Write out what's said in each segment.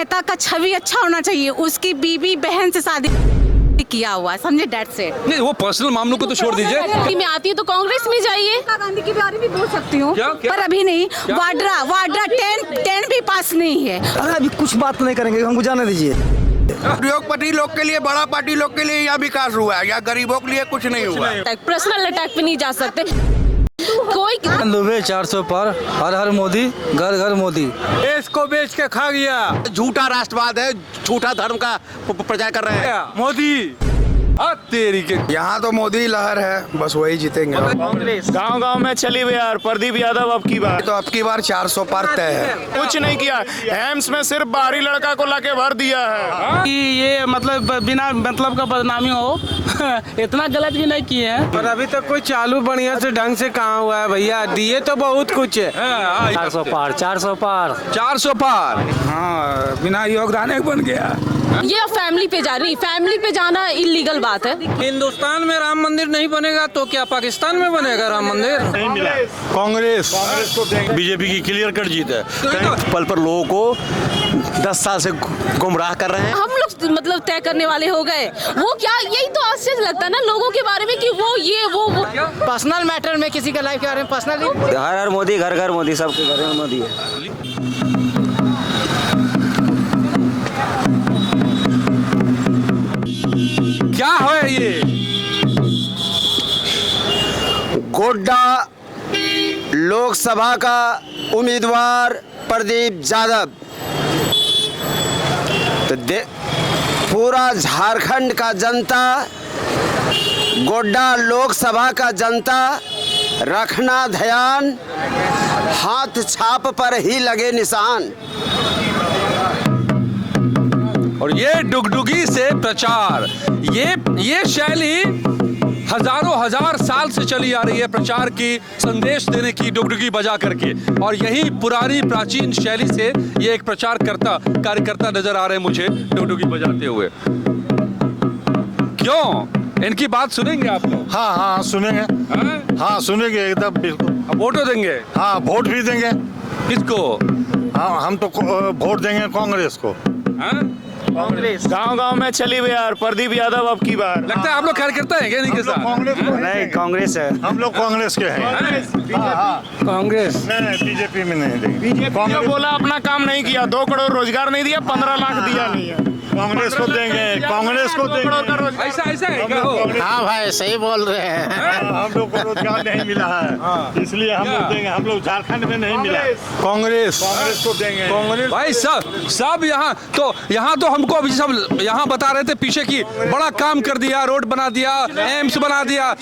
नेता का छवि अच्छा होना चाहिए, उसकी बीवी बहन से शादी किया हुआ, समझे, डेट से। नहीं, वो पर्सनल मामलों को तो छोड़ दीजिए। में आती है तो कांग्रेस में जाइए। गांधी के बारे में बोल सकती हूँ, पर अभी नहीं। वाड्रा 10 भी पास नहीं है। अरे अभी कुछ बात नहीं करेंगे, हमको जाने दीजिए। उद्योगपति लोग के लिए, बड़ा पार्टी लोग के लिए यहाँ विकास हुआ है, या गरीबों के लिए कुछ नहीं हुआ। पर्सनल अटैक पे नहीं जा सकते कोई। दुबे 400 पार, हर हर मोदी, घर घर मोदी। देश को बेच के खा गया। झूठा राष्ट्रवाद है, झूठा धर्म का प्रचार कर रहे हैं मोदी तेरी के यहाँ तो मोदी लहर है, बस वही जीतेंगे। कांग्रेस गांव-गांव में चली हुई यार। प्रदीप यादव अब की बार तो अब की बार 400 पार तय है। कुछ नहीं किया, एम्स में सिर्फ बाहरी लड़का को लाके भर दिया है। कि ये मतलब बिना मतलब का बदनामी हो इतना गलत भी नहीं किए हैं। पर अभी तक कोई चालू बढ़िया से ढंग से कहाँ हुआ है भैया। दिए तो बहुत कुछ है। 400 पार। 400 पार। हाँ, बिना योगदान बन गया। ये फैमिली पे जा रही, फैमिली पे जाना इलीगल बात है। हिंदुस्तान में राम मंदिर नहीं बनेगा तो क्या पाकिस्तान में बनेगा राम मंदिर? कांग्रेस बीजेपी की क्लियर कट जीत है। पल पर लोगों को 10 साल से गुमराह कर रहे हैं। हम लोग मतलब तय करने वाले हो गए। वो क्या, यही तो आश्चर्य लगता है ना लोगों के बारे में कि वो ये वो पर्सनल मैटर में किसी का लाइफ के बारे में पर्सनली। हर हर मोदी, घर घर मोदी, सबके घर में मोदी है। क्या है ये? गोड्डा लोकसभा का उम्मीदवार प्रदीप यादव। तो पूरा झारखंड का जनता, गोड्डा लोकसभा का जनता रखना ध्यान, हाथ छाप पर ही लगे निशान। और ये डुगडुगी से प्रचार, ये शैली हजारों हजार साल से चली आ रही है, प्रचार की, संदेश देने की, डुगडुगी बजा करके। और यही पुरानी प्राचीन शैली से ये एक कार्यकर्ता नजर आ रहे हैं मुझे डुगडुगी बजाते हुए। क्यों? इनकी बात सुनेंगे आप लोग? हाँ सुनेंगे। हाँ सुनेंगे एकदम बिल्कुल। अब वोट देंगे? हाँ वोट भी देंगे। किसको? हाँ हम तो वोट देंगे कांग्रेस को। कांग्रेस गांव-गांव में चली हुई यार। प्रदीप यादव अब की बार। लगता है आप लोग कार्यकर्ता हैं क्या नहीं के साथ? नहीं, कांग्रेस है। हम लोग कांग्रेस के हैं। कांग्रेस नहीं बीजेपी में नहीं देंगे। बीजेपी ने बोला अपना काम नहीं किया, 2 करोड़ रोजगार नहीं दिया, 15 लाख दिया नहीं है। कांग्रेस को देंगे, कांग्रेस को देंगे। ऐसा है क्या हो? हाँ भाई सही बोल रहे हैं। हम लोग को रोजगार नहीं मिला है, इसलिए हम लोग देंगे। हम लोग झारखंड में नहीं मिला। कांग्रेस को देंगे। कांग्रेस भाई सब यहाँ तो हमको अभी सब यहाँ बता रहे थे पीछे की बड़ा काम कर दिया, रोड बना दिया, एम्स बना दिया।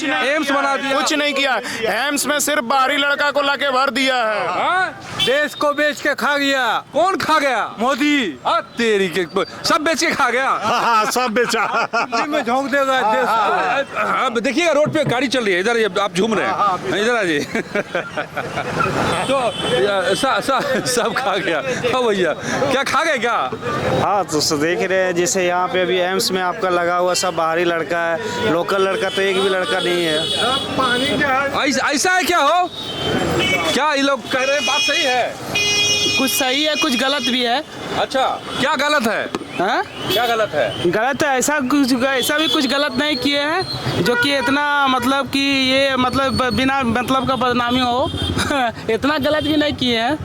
कुछ नहीं किया, एम्स में सिर्फ बाहरी लड़का को लाके भर दिया है। देश को बेच के खा गया। कौन खा गया? मोदी। तेरी के सब बेच के खा गया। हाँ सब बेचा। में झोंक देगा देश को। अब देखिएगा रोड पे गाड़ी चल रही है, इधर आप झूम रहे हैं, इधर आ जी। तो सब खा गया। हाँ भैया, क्या खा गए क्या? हाँ तो देख रहे हैं, जैसे यहाँ पे अभी एम्स में आपका लगा हुआ सब बाहरी लड़का है, लोकल लड़का तो एक भी लड़का नहीं है। ऐसा है क्या हो? क्या ये लोग कह रहे हैं बात सही है? कुछ सही है, कुछ गलत भी है। अच्छा, क्या गलत है? हाँ? क्या गलत है? गलत है, ऐसा भी कुछ गलत नहीं किए हैं जो कि इतना मतलब कि ये मतलब बिना मतलब का बदनामी हो इतना गलत भी नहीं किए हैं।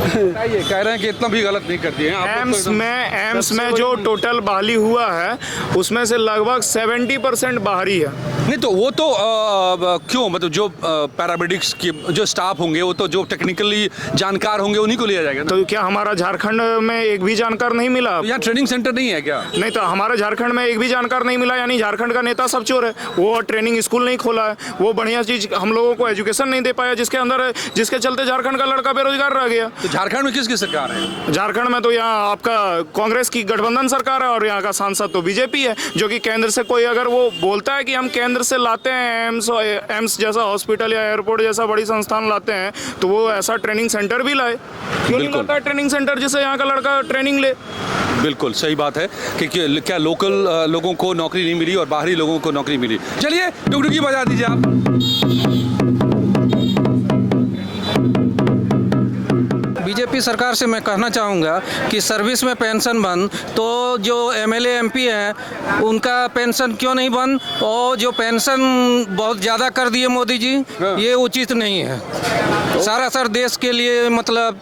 ये कह रहे हैं कि इतना भी गलत नहीं कर दिए हैं। एम्स में जो टोटल बहाली हुआ है उसमें से लगभग 70% बाहरी है। नहीं तो वो तो क्यों, मतलब जो पैरामेडिक्स की जो स्टाफ होंगे, वो तो जो टेक्निकली जानकार होंगे उन्हीं को लिया जाएगा ना? तो क्या हमारा झारखंड में एक भी जानकार नहीं मिला? तो यहाँ ट्रेनिंग सेंटर नहीं है क्या? नहीं, तो हमारे झारखंड में एक भी जानकार नहीं मिला, यानी झारखंड का नेता सब चोर है। वो ट्रेनिंग स्कूल नहीं खोला है, वो बढ़िया चीज हम लोगों को एजुकेशन नहीं दे पाया, जिसके चलते झारखंड का लड़का बेरोजगार रह गया। तो झारखंड में किसकी सरकार है? झारखंड में तो यहाँ आपका कांग्रेस की गठबंधन सरकार है, और यहाँ का सांसद तो बीजेपी है, जो कि केंद्र से कोई अगर वो बोलता है कि हम केंद्र से लाते हैं एम्स जैसा हॉस्पिटल या एयरपोर्ट जैसा बड़ी संस्थान लाते हैं, तो वो ऐसा ट्रेनिंग सेंटर भी लाए। क्यों नहीं लाता है ट्रेनिंग सेंटर जिससे यहाँ का लड़का ट्रेनिंग ले? बिल्कुल सही बात है कि क्या लोकल लोगों को नौकरी नहीं मिली और बाहरी लोगों को नौकरी मिली। चलिए डुगडुगी बजा दीजिए आप। बीजेपी बीजेपी सरकार से मैं कहना चाहूँगा कि सर्विस में पेंशन बंद, तो जो एमएलए एमपी हैं उनका पेंशन क्यों नहीं बंद, और जो पेंशन बहुत ज़्यादा कर दिए मोदी जी, ये उचित नहीं है। सर देश के लिए मतलब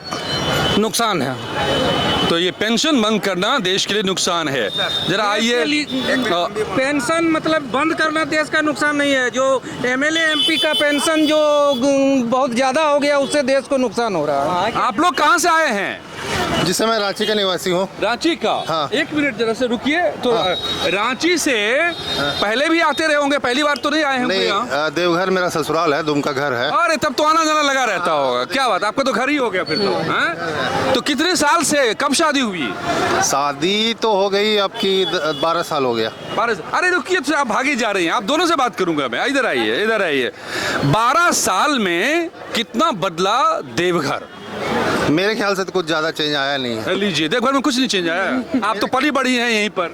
नुकसान है। तो ये पेंशन बंद करना देश के लिए नुकसान है। जरा आइए, पेंशन मतलब बंद करना देश का नुकसान नहीं है, जो एमएलए एमपी का पेंशन जो बहुत ज़्यादा हो गया उससे देश को नुकसान हो रहा है। आप लोग कहाँ से आए हैं? जिससे मैं रांची का निवासी हूँ। रांची का? हाँ। एक मिनट जरा से रुकिए। तो रांची से पहले भी आते रहे होंगे, पहली बार तो नहीं आए होंगे यहाँ? देवघर मेरा ससुराल है, दुमका घर है। अरे तब तो आना जाना लगा रहता होगा। क्या बात, आपका तो घर ही हो गया फिर तो। हैं? तो कितने साल से, कब शादी हुई? शादी तो हो गई आपकी 12 साल हो गया। 12। अरे रुकिए, तो आप भागे जा रही हैं। आप दोनों से बात करूंगा मैं। इधर आइए, इधर आइए। 12 साल में कितना बदला देवघर? मेरे ख्याल से तो कुछ ज्यादा चेंज आया नहीं है। लीजिए, देवघर में कुछ नहीं चेंज आया। आप तो पली बड़ी हैं यहीं पर,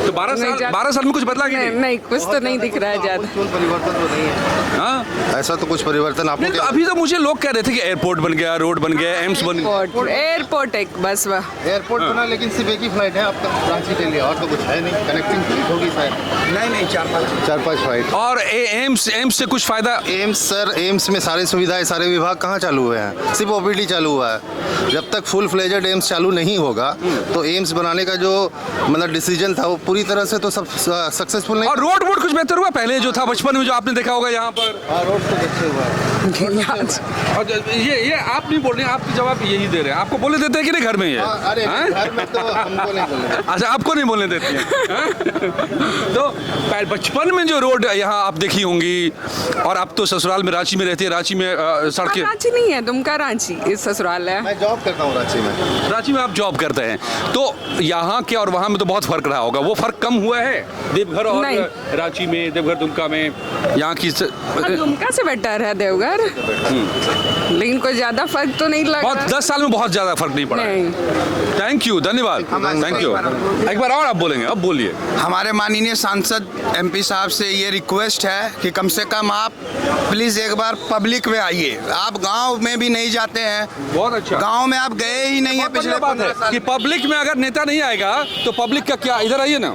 तो 12 साल में कुछ बदला कि नहीं, कुछ तो नहीं दिख रहा है ज्यादा। परिवर्तन तो नहीं है। हाँ, ऐसा तो कुछ परिवर्तन आपको नहीं, तो अभी तो मुझे लोग कह रहे थे कि एयरपोर्ट बन गया, रोड बन गया, एम्स बन गया। एयरपोर्ट एक बस एयरपोर्ट बना, लेकिन सिर्फ एक ही फ्लाइट है आपका रांची के लिए, और तो कुछ है नहीं। कनेक्टिंग फ्लाइट होगी शायद। नहीं, 4-5 फ्लाइट। और एम्स से कुछ फायदा? एम्स में सारी सुविधाएं, सारे विभाग कहाँ चालू हुए हैं? सिर्फ ओपीडी चालू हुआ है। जब तक फुल फ्लेजेड एम्स चालू नहीं होगा तो एम्स बनाने का जो मतलब डिसीजन था वो पूरी तरह से तो सब सक्सेसफुल नहीं। और रोड कुछ बेहतर हुआ पहले जो था बचपन में, जो आपने देखा होगा यहाँ पर? रोड तो अच्छे हुआ है। और ये आप नहीं बोल रहे हैं, आप जवाब यही दे रहे हैं। आपको बोलने देते हैं कि नहीं घर में ये? अरे घर में तो हमको नहीं बोलने देते। अच्छा, आपको नहीं बोलने देती हैं। तो बचपन में जो रोड यहाँ आप देखी होंगी, और अब तो ससुराल में रांची में रहती है, रांची में सड़कें? रांची नहीं है, दुमका रांची इस ससुराल है। मैं जॉब करता हूँ रांची में। रांची में आप जॉब करते हैं, तो यहाँ के और वहाँ में तो बहुत फर्क रहा होगा। वो फर्क कम हुआ है देवघर और रांची में, देवघर दुमका में? यहाँ की दुमका से बेटर है देवघर, लेकिन कोई ज्यादा फर्क तो नहीं लगा। 10 साल में बहुत ज्यादा फर्क नहीं पड़ा। थैंक यू, धन्यवाद, थैंक यू। एक बार और आप बोलेंगे? अब बोलिए। हमारे माननीय सांसद एमपी साहब से ये रिक्वेस्ट है कि कम से कम आप प्लीज एक बार पब्लिक में आइए। आप गांव में भी नहीं जाते हैं। बहुत अच्छा। गांव में आप गए ही नहीं है पिछले 15 साल कि पब्लिक में अगर नेता नहीं आएगा तो पब्लिक का क्या? इधर आइए ना।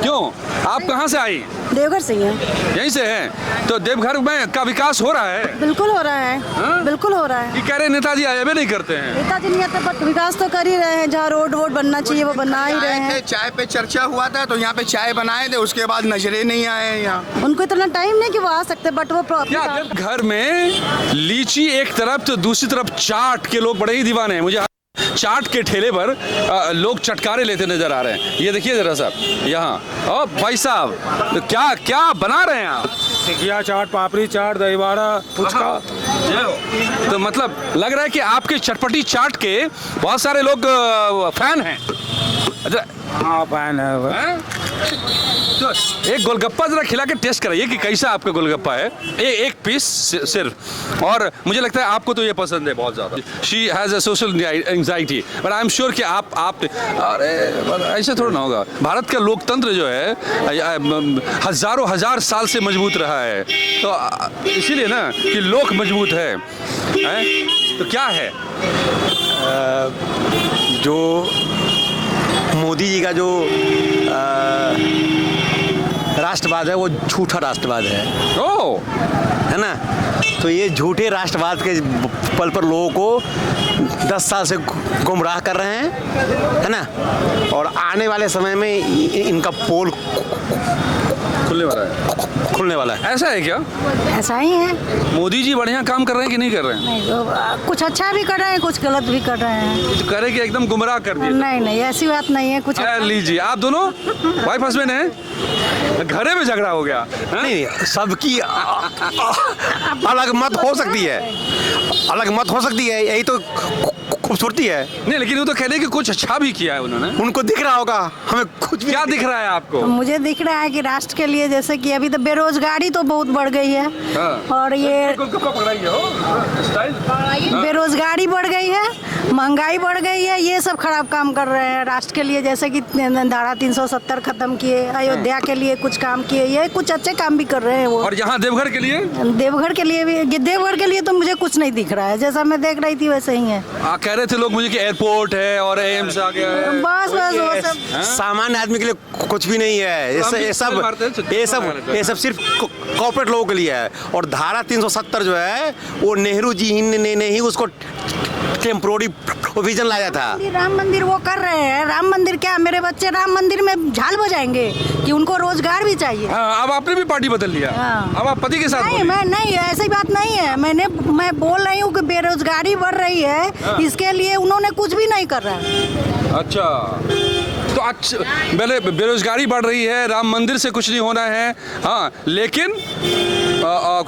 क्यों, आप कहाँ से आई? देवघर से ही है। यहीं से हैं? तो देवघर में का विकास हो रहा है? बिल्कुल हो रहा है, बिल्कुल हो रहा है। ये कह रहे नेताजी आए भी नहीं करते हैं। नेताजी नहीं आते, बट विकास तो कर ही रहे हैं। जहाँ रोड बनना चाहिए वो बना ही रहे हैं। चाय पे चर्चा हुआ था तो यहाँ पे चाय बनाए थे, उसके बाद नजरे नहीं आए यहाँ। उनको इतना टाइम नहीं कि वो आ सकते, बट वो क्या घर में लीची एक तरफ तो दूसरी तरफ चाट के लोग बड़े ही दीवाने हैं। मुझे चाट के ठेले पर लोग चटकारे लेते नजर आ रहे हैं। ये देखिए जरा साहब यहाँ। ओ भाई साहब, तो क्या बना रहे हैं आप? टिकिया चाट, पापड़ी चाट, दही बड़ा, फुचका। तो मतलब लग रहा है कि आपके चटपटी चाट के बहुत सारे लोग फैन हैं। अच्छा, हाँ फैन है। तो एक गोलगप्पा जरा खिला के टेस्ट कराइए कि कैसा आपका गोलगप्पा है। एक पीस सिर्फ। और मुझे लगता है आपको तो ये पसंद है बहुत ज़्यादा। She has a social anxiety, but I am sure कि आप अरे ऐसे थोड़ा ना होगा। भारत का लोकतंत्र जो है हज़ारों हजार साल से मजबूत रहा है, तो इसीलिए ना कि लोक मजबूत है। तो क्या है जो मोदी जी का जो राष्ट्रवाद है वो झूठा राष्ट्रवाद है। ओ, है ना? तो ये झूठे राष्ट्रवाद के पल पर लोगों को 10 साल से गुमराह कर रहे हैं, है ना? और आने वाले समय में इनका पोल खुलने वाला है। ऐसा है क्या? ऐसा ही है। मोदी जी बढ़िया काम कर रहे हैं कि नहीं कर रहे हैं? नहीं, तो कुछ अच्छा भी कर रहे हैं, कुछ गलत भी कर रहे हैं। तो करे कि एकदम गुमराह कर दिए? नहीं, ऐसी बात नहीं है। कुछ लीजिए, आप दोनों वाइफ हस्बैंड हैं, घरे में झगड़ा हो गया? नहीं, सबकी अलग मत हो सकती है, अलग मत हो सकती है, यही तो खूबसूरती है। नहीं, लेकिन वो तो कह रहे कि कुछ अच्छा भी किया है उन्होंने। उनको दिख रहा होगा, हमें कुछ क्या दिख रहा है आपको? मुझे दिख रहा है कि राष्ट्र के लिए, जैसे कि अभी तो बेरोजगारी तो बहुत बढ़ गई है। और ये बेरोजगारी बढ़ गई है, महंगाई बढ़ गई है, ये सब खराब काम कर रहे हैं राष्ट्र के लिए, जैसे कि धारा 370 खत्म किए, अयोध्या के लिए कुछ काम किए, ये कुछ अच्छे काम भी कर रहे हैं वो। और यहाँ देवघर के लिए? देवघर के लिए भी, देवघर के लिए तो मुझे कुछ नहीं दिख रहा है, जैसा मैं देख रही थी वैसे ही है। कह रहे थे लोग मुझे कि एयरपोर्ट है और एम्स आ गया है। बस वो सब सामान्य आदमी के लिए कुछ भी नहीं है, ये सब सिर्फ कॉर्पोरेट लोगों के लिए है। और धारा 370 जो है वो नेहरू जी ने ही उसको टेम्पोररी प्रोविजन लाया था। राम मंदिर वो कर रहे हैं, राम मंदिर क्या, मेरे बच्चे राम मंदिर में झाल बजाएंगे कि उनको रोजगार भी चाहिए। हाँ, अब आपने भी पार्टी बदल लिया। हाँ। अब आप पति के साथ? नहीं, मैं नहीं, ऐसी बात नहीं है। मैं बोल रही हूँ कि बेरोजगारी बढ़ रही है। हाँ। इसके लिए उन्होंने कुछ भी नहीं कर रहा है। अच्छा, तो अच्छा, पहले बेरोजगारी बढ़ रही है, राम मंदिर से कुछ नहीं होना है, हाँ, लेकिन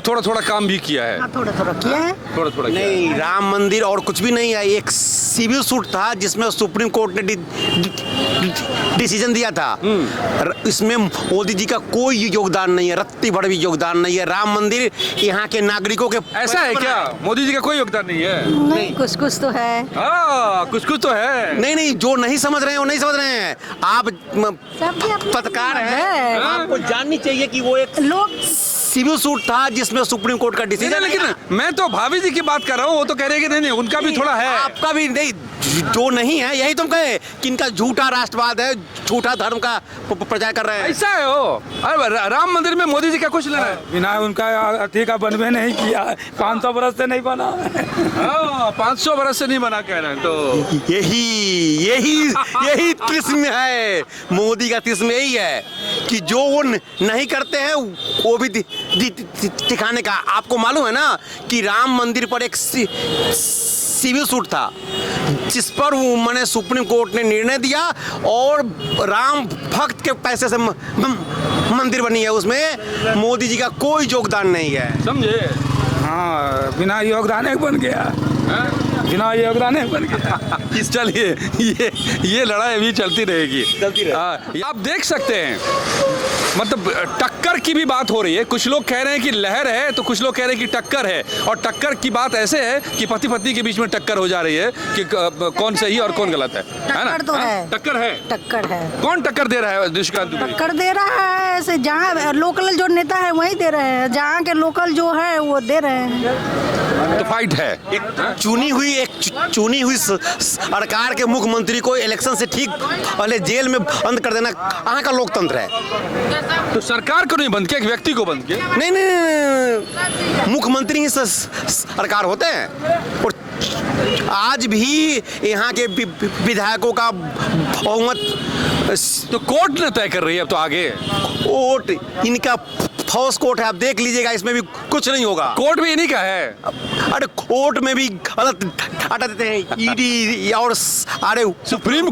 थोड़ा थोड़ा काम भी किया है। हाँ, थोड़ा थोड़ा किया है, थोड़ा थोड़ा नहीं, राम मंदिर और कुछ भी नहीं है। एक सिविल सूट था जिसमें सुप्रीम कोर्ट ने डिसीजन दिया था। इसमें मोदी जी का कोई योगदान नहीं है, रत्ती भर भी योगदान नहीं है। राम मंदिर यहाँ के नागरिकों के, ऐसा है क्या? मोदी जी का कोई योगदान नहीं है? नहीं, कुछ कुछ तो है। हाँ, कुछ कुछ तो है। नहीं, जो नहीं समझ रहे हैं वो नहीं समझ रहे हैं। आप पत्रकार हैं, आपको जाननी चाहिए कि वो एक लोग सिविल सूट था जिसमें सुप्रीम कोर्ट का डिसीजन। लेकिन मैं तो भाभी जी की बात कर रहा हूँ, वो तो कह रहे हैं कि नहीं, उनका भी थोड़ा है। आपका भी नहीं, जो नहीं है यही तुम कहे कि इनका झूठा राष्ट्रवाद है, झूठा धर्म का प्रचार कर रहे हैं। ऐसा है वो। अरे राम मंदिर में मोदी जी का कुछ लेना है? बिना उनका अति का बनवे नहीं किया, 500 बरस से नहीं बना। 500 बरस से नहीं बना, कह रहे हैं। तो यही किस्म है, मोदी का किस्म यही है कि जो वो नहीं करते हैं वो भी दिखाने का। आपको मालूम है ना कि राम मंदिर पर एक सिविल सूट था जिस पर मैंने सुप्रीम कोर्ट ने निर्णय दिया और राम भक्त के पैसे से मंदिर बनी है, उसमें मोदी जी का कोई योगदान नहीं है, समझे? हाँ, बिना योगदान बन गया, बिना योगदान बन गया। चलिए, ये लड़ाई अभी चलती रहेगी। आप देख सकते हैं, मतलब टक्कर की भी बात हो रही है। कुछ लोग कह रहे हैं कि लहर है, तो कुछ लोग कह रहे हैं कि टक्कर है। और टक्कर की बात ऐसे है कि पति पत्नी के बीच में टक्कर हो जा रही है कि कौन सही और कौन गलत है ना? तो है, टक्कर है, टक्कर है। कौन टक्कर दे रहा है? निशिकांत दुबे टक्कर दे रहा है, ऐसे जहाँ लोकल जो नेता है वही दे रहे हैं, जहाँ के लोकल जो है वो दे रहे हैं। तो फाइट है। एक चुनी हुई सरकार के मुख्यमंत्री को इलेक्शन से ठीक पहले जेल में बंद कर देना कहाँ का लोकतंत्र है? तो सरकार को नहीं बंद किया, एक व्यक्ति को बंद किया। नहीं, मुख्यमंत्री ही सरकार होते हैं। और आज भी यहाँ के विधायकों का बहुमत तो कोर्ट ने तय कर रही है। अब तो आगे कोर्ट इनका फौज कोर्ट है, आप देख लीजिएगा, इसमें भी कुछ नहीं होगा। कोर्ट भी इन्हीं का है। अरे कोर्ट में भी गलत हटा देते हैं, ईडी और अरे सुप्रीम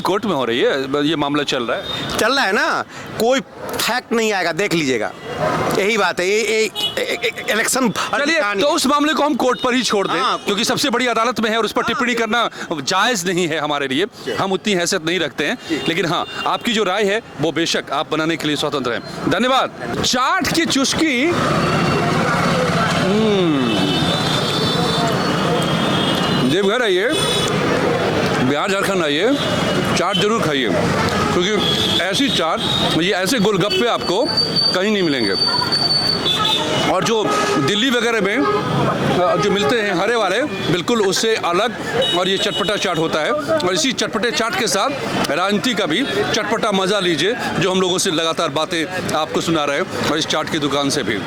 कोर्ट में हो रही है ये मामला, चल रहा है ना, कोई फैक्ट नहीं आएगा, देख लीजिएगा, यही बात है। ये इलेक्शन, चलिए, तो उस मामले को हम कोर्ट पर ही छोड़ दें। हाँ, क्योंकि सबसे बड़ी अदालत में है और उस पर टिप्पणी करना जायज नहीं है हमारे लिए, हम उतनी हैसियत नहीं रखते हैं। लेकिन हाँ, आपकी जो राय है वो बेशक आप बनाने के लिए स्वतंत्र हैं। धन्यवाद। चाट की चुस्की, देवघर आइए, बिहार झारखंड आइए, चाट जरूर खाइए, क्योंकि ऐसी चाट, ये ऐसे गोलगप्पे आपको कहीं नहीं मिलेंगे। और जो दिल्ली वगैरह में जो मिलते हैं हरे वाले, बिल्कुल उससे अलग, और ये चटपटा चाट होता है। और इसी चटपटे चाट के साथ राजनीति का भी चटपटा मज़ा लीजिए, जो हम लोगों से लगातार बातें आपको सुना रहे हैं, और इस चाट की दुकान से भी।